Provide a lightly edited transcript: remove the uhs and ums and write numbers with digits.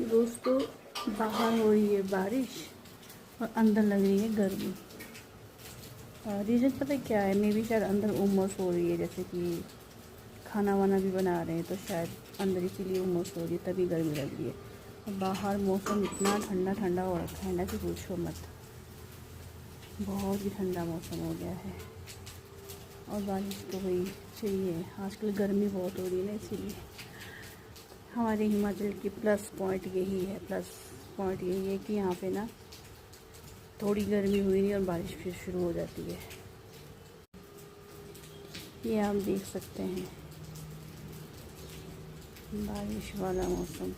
दोस्तों, बाहर हो रही है बारिश और अंदर लग रही है गर्मी। रीज़न पता है क्या है? मे भी शायद अंदर उमस हो रही है, जैसे कि खाना वाना भी बना रहे हैं तो शायद अंदर इसीलिए उमस हो रही है, तभी गर्मी लग रही है। और बाहर मौसम इतना ठंडा ठंडा हो रखा है ना कि पूछो मत, बहुत ही ठंडा मौसम हो गया है। और बारिश तो वही चाहिए, आजकल गर्मी बहुत हो रही है ना, इसीलिए हमारे हिमाचल की प्लस पॉइंट यही है, कि यहाँ पे ना थोड़ी गर्मी हुई नहीं और बारिश फिर शुरू हो जाती है। ये आप देख सकते हैं, बारिश वाला मौसम।